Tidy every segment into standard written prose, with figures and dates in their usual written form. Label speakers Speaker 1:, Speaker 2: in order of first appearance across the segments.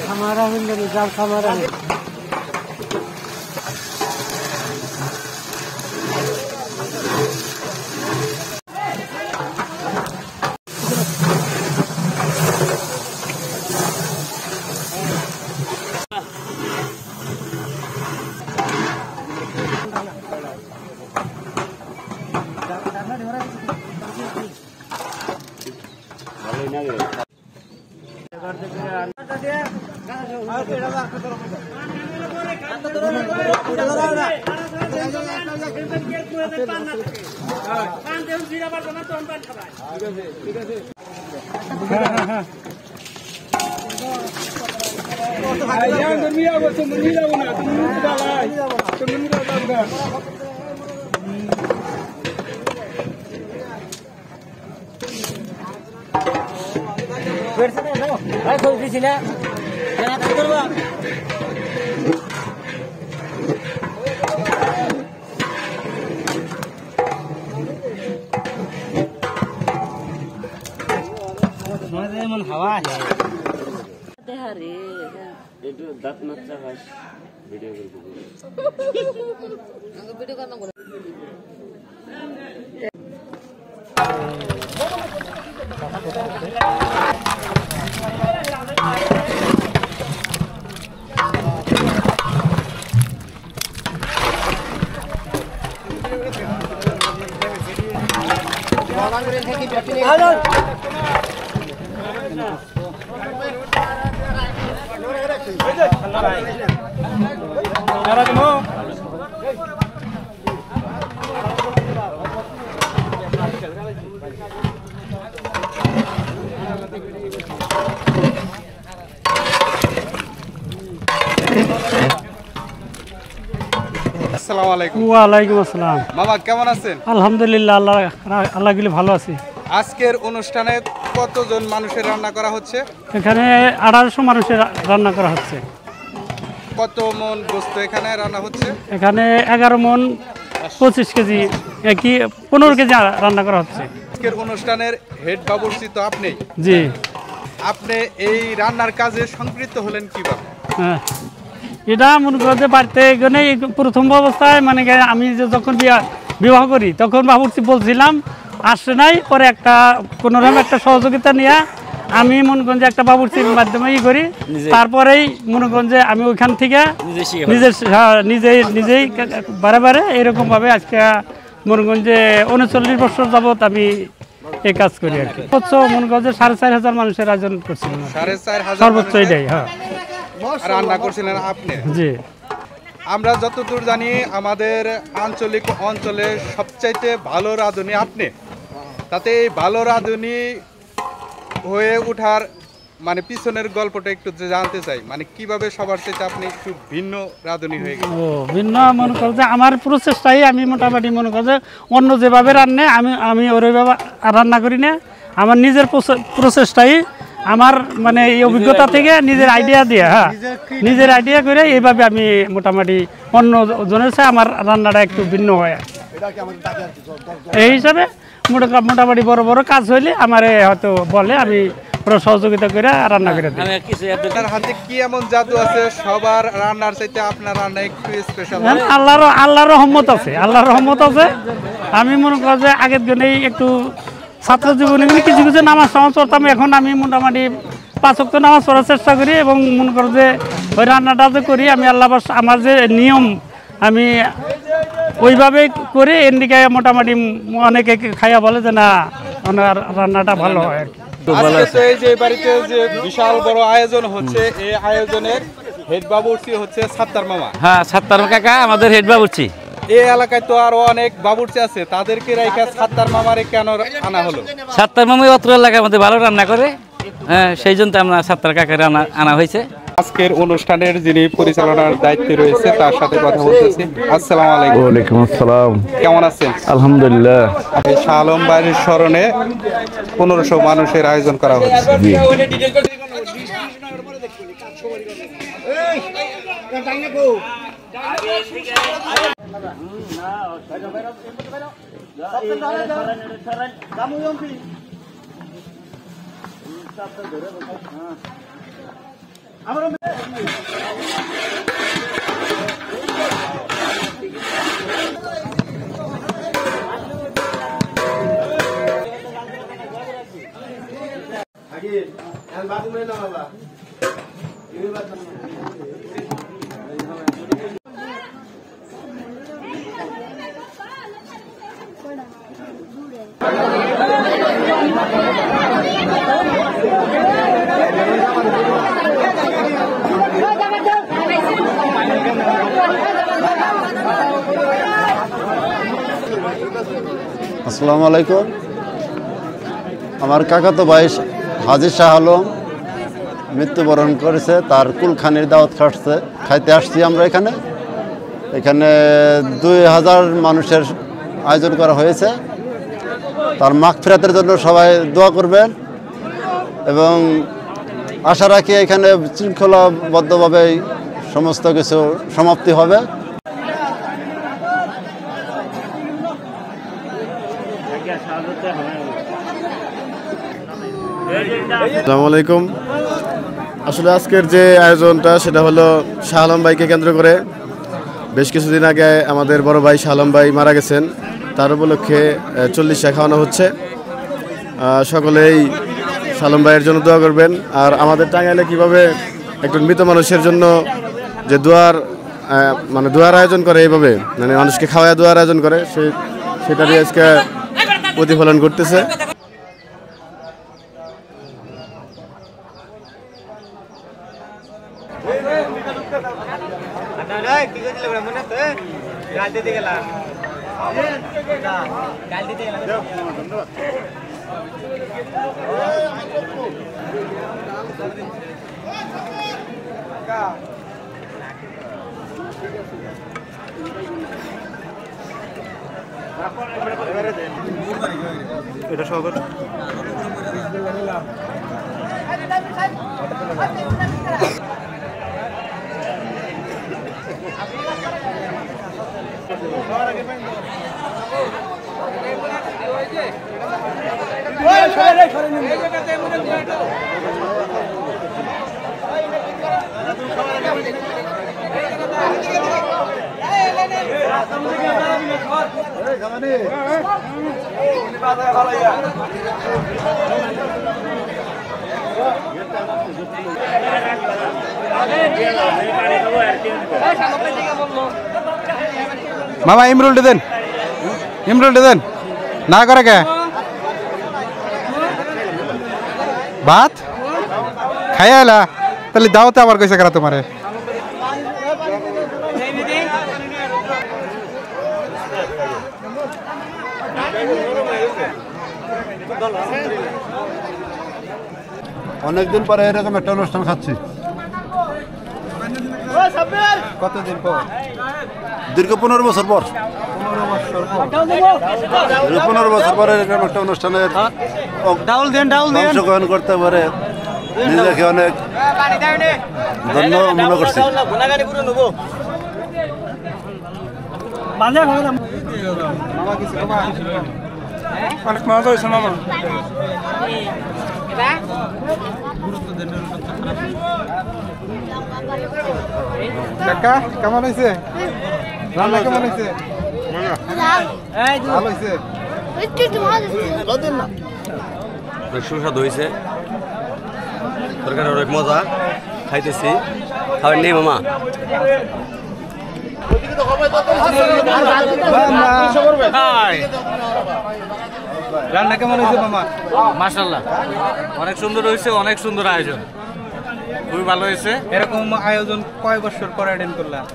Speaker 1: हमारा जाल हमारा हवा है दांत नच्चा वीडियो करना
Speaker 2: আসসালামু আলাইকুম।
Speaker 1: ওয়ালাইকুম আসসালাম।
Speaker 2: মামা কেমন আছেন?
Speaker 1: আলহামদুলিল্লাহ, আল্লাহ গেলে ভালো আছি।
Speaker 2: আজকের অনুষ্ঠানে কতজন মানুষের রান্না করা হচ্ছে?
Speaker 1: এখানে 1800 মানুষের রান্না করা হচ্ছে।
Speaker 2: কত মন গোস্ত এখানে রান্না হচ্ছে?
Speaker 1: এখানে 11 মন 25 কেজি কি 15 কেজি রান্না করা হচ্ছে।
Speaker 2: আজকের অনুষ্ঠানের হেড বাবুর্চি তো আপনি।
Speaker 1: জি।
Speaker 2: আপনি এই রান্নার কাজে সম্পৃক্ত হলেন কিভাবে?
Speaker 1: হ্যাঁ, এটা মনে করতে পারতে গেলে প্রথম অবস্থায় মানে আমি যখন বিবাহ করি তখন বাবুর্চি বলছিলাম, আসছে নাই। পরে একটা কোনোরকম একটা সহযোগিতা নিয়ে আমি মনে করেন যে একটা বাবুর্চির মাধ্যমে করি। তারপরেই মনে করেন যে আমি ওইখান থেকে নিজেই বারে বারে এরকমভাবে আজকে মনে করেন যে 39 বছর যাবৎ আমি এই কাজ করি আর কি। মনে করেন যে 4500 মানুষের আয়োজন করছিলাম, সর্বোচ্চ এটাই। হ্যাঁ,
Speaker 2: রান্না করছিলেন আপনি?
Speaker 1: জি।
Speaker 2: আমরা যতদূর জানি আমাদের আঞ্চলিক অঞ্চলে সবচাইতে ভালো রাঁধুনি আপনি। তাতে এই ভালো রাঁধুনি হয়ে ওঠার মানে পিছনের গল্পটা একটু জানতে চাই, মানে কিভাবে সবার চাইতে আপনি একটু ভিন্ন রাঁধুনি হয়ে গেলেন?
Speaker 1: ভিন্ন মনে করো যে আমার প্রচেষ্টাই আমি মোটামুটি মনে করো যে অন্য যেভাবে রান্নে আমি ওইভাবে রান্না করি না। আমার নিজের প্রচেষ্টাই, আমার মানে এই অভিজ্ঞতা থেকে নিজের আইডিয়া দিয়ে, হ্যাঁ নিজের আইডিয়া করে এইভাবে আমি মোটামুটি অন্য জনের চেয়ে আমার রান্নাটা একটু ভিন্ন হয়। এই হিসাবে মোটামুটি বড় বড় কাজ হইলে আমার হয়তো বলে, আমি পুরো সহযোগিতা করে রান্না করে দিই।
Speaker 2: আপনার হাতে কি এমন জাদু আছে সবার রান্নার চাইতে আপনার রান্না একটু স্পেশাল?
Speaker 1: আল্লাহর রহমত আছে, আল্লাহর রহমত আছে। আমি মনে করি যে আগের জন্যই একটু ছাত্র জীবনে কিছু কিছু নামাজ পড়তাম, এখন আমি মোটামুটি 5 ওয়াক্ত নামাজ পড়ার চেষ্টা করি এবং মনে করো যে ওই রান্নাটা যে করি আমি আমার যে নিয়ম আমি ওইভাবে করে এর দিকে মোটামুটি অনেকে খাইয়া বলে যে না ওনার রান্নাটা ভালো হয় আর কি।
Speaker 2: এই যে বাড়িতে যে বিশাল বড় আয়োজন হচ্ছে, এই আয়োজনের হেড বাবুর্চি হচ্ছে সাত্তার মামা।
Speaker 3: হ্যাঁ, সাত্তার কাকা আমাদের হেড বাবুর্চি।
Speaker 2: এই এলাকায় তো আরো অনেক বাবুর্চি আছে, তাদেরকে রেখে সাত্তার মামারে কেন আনা হলো?
Speaker 3: সাত্তার মামা অত্র এলাকার মধ্যে ভালো রান্না করে, হ্যাঁ সেই জন্য আমরা সাত্তার কাকারে আনা হয়েছে।
Speaker 2: আজকের অনুষ্ঠানের যিনি পরিচালনার দায়িত্বে রয়েছে তার সাথে কথা বলতেছি। আসসালামু আলাইকুম।
Speaker 4: ওয়ালাইকুম আসসালাম।
Speaker 2: কেমন আছেন?
Speaker 4: আলহামদুলিল্লাহ।
Speaker 2: শাহ আলম ভাইয়ের স্মরণে 1500 মানুষের আয়োজন করা হচ্ছে।
Speaker 5: আসসালামু আলাইকুম। আমার কাকাতো ভাই হাজী শাহ আলম মৃত্যুবরণ করেছে, তার কুলখানির দাওয়াত খাইতে আসছি আমরা এখানে। 2000 মানুষের আয়োজন করা হয়েছে। তার মাগফিরাতের জন্য সবাই দোয়া করবেন এবং আশা রাখি এখানে শৃঙ্খলাবদ্ধভাবে সমস্ত কিছু সমাপ্তি হবে।
Speaker 6: আসসালামু আলাইকুম। আসলে আজকের যে আয়োজনটা সেটা হলো শাহ আলম ভাইকে কেন্দ্র করে। বেশ কিছুদিন আগে আমাদের বড় ভাই শাহ আলম ভাই মারা গেছেন, তার উপলক্ষে 40 খাওয়ানো হচ্ছে। সকলেই শাহ আলম ভাইয়ের জন্য দোয়া করবেন। আর আমাদের টাঙ্গাইলে কীভাবে একজন মৃত মানুষের জন্য যে দোয়ার আয়োজন করে, এইভাবে মানে মানুষকে খাওয়া দোয়ার আয়োজন করে, সেটারই আজকে প্রতিফলন করতেছে।
Speaker 2: মামা ইমরুলটা দেন, ইমরুলটা দেন। না করে কে ভাত খাই আলা, তাহলে দাওতে আবার কইছে কারা তোমারে।
Speaker 5: অনেকদিন পরে এরকম একটা অনুষ্ঠান খাচ্ছি।
Speaker 2: কতদিন পর?
Speaker 5: দীর্ঘ 15 বছর পর। 15 বছর পরে এরকম একটা অনুষ্ঠানের অংশগ্রহণ করতে পারে নিজেকে অনেক ধন্য মনে করছি।
Speaker 2: অনেক মজা হয়েছে মামা। কাকা কেমন হয়েছে? রান্না কেমন হয়েছে? ভালো হয়েছে।
Speaker 7: অনেক সুস্বাদু হয়েছে, তরকারি অনেক মজা, খাইতেছি। খাবার নেই মামা।
Speaker 2: রান্না কেমন হয়েছে মামা?
Speaker 3: মাশাআল্লাহ, অনেক সুন্দর হয়েছে, অনেক সুন্দর আয়োজন, খুবই ভালো হয়েছে।
Speaker 2: এরকম আয়োজন কয় বছর পর অ্যাটেন্ড করলাম?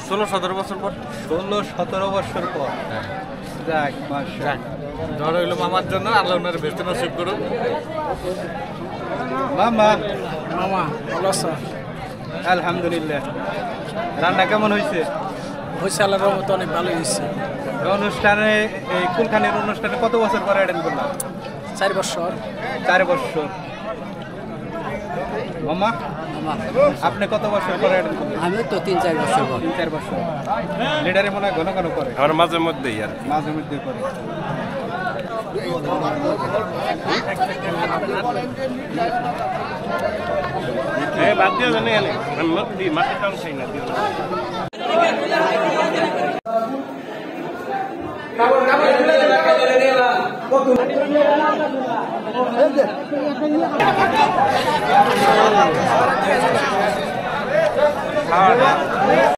Speaker 3: 16-17 বছর পর।
Speaker 2: 16-17 বছর পর। যাক মাশাআল্লাহ।
Speaker 3: ধর হইলো মামার জন্য, আল্লাহ ওনার বেস্ট নসিব করুন।
Speaker 2: মামা
Speaker 4: মামা ভালো আছো?
Speaker 2: আলহামদুলিল্লাহ। রান্না কেমন হয়েছে?
Speaker 4: হয়েছে আল্লাহর রহমতে অনেক ভালো হয়েছে।
Speaker 2: অনুষ্ঠানে, এই কুলখানির অনুষ্ঠানে কত বছর পরে অ্যাটেন্ড করলাম?
Speaker 4: 4 বছর।
Speaker 2: 4 বছর। মামা, আপনি কত বছর পরে অ্যাটেন্ড করলেন?
Speaker 4: আমি তো 3-4 বছর পর।
Speaker 2: 3-4 বছর। লিডারে মনে হয় ঘন ঘন করে?
Speaker 3: আমার মাঝে মধ্যেই আর
Speaker 2: মাঝে মধ্যে করে।
Speaker 3: বাদ দিয়ে জানি মাটি টাউন চাই না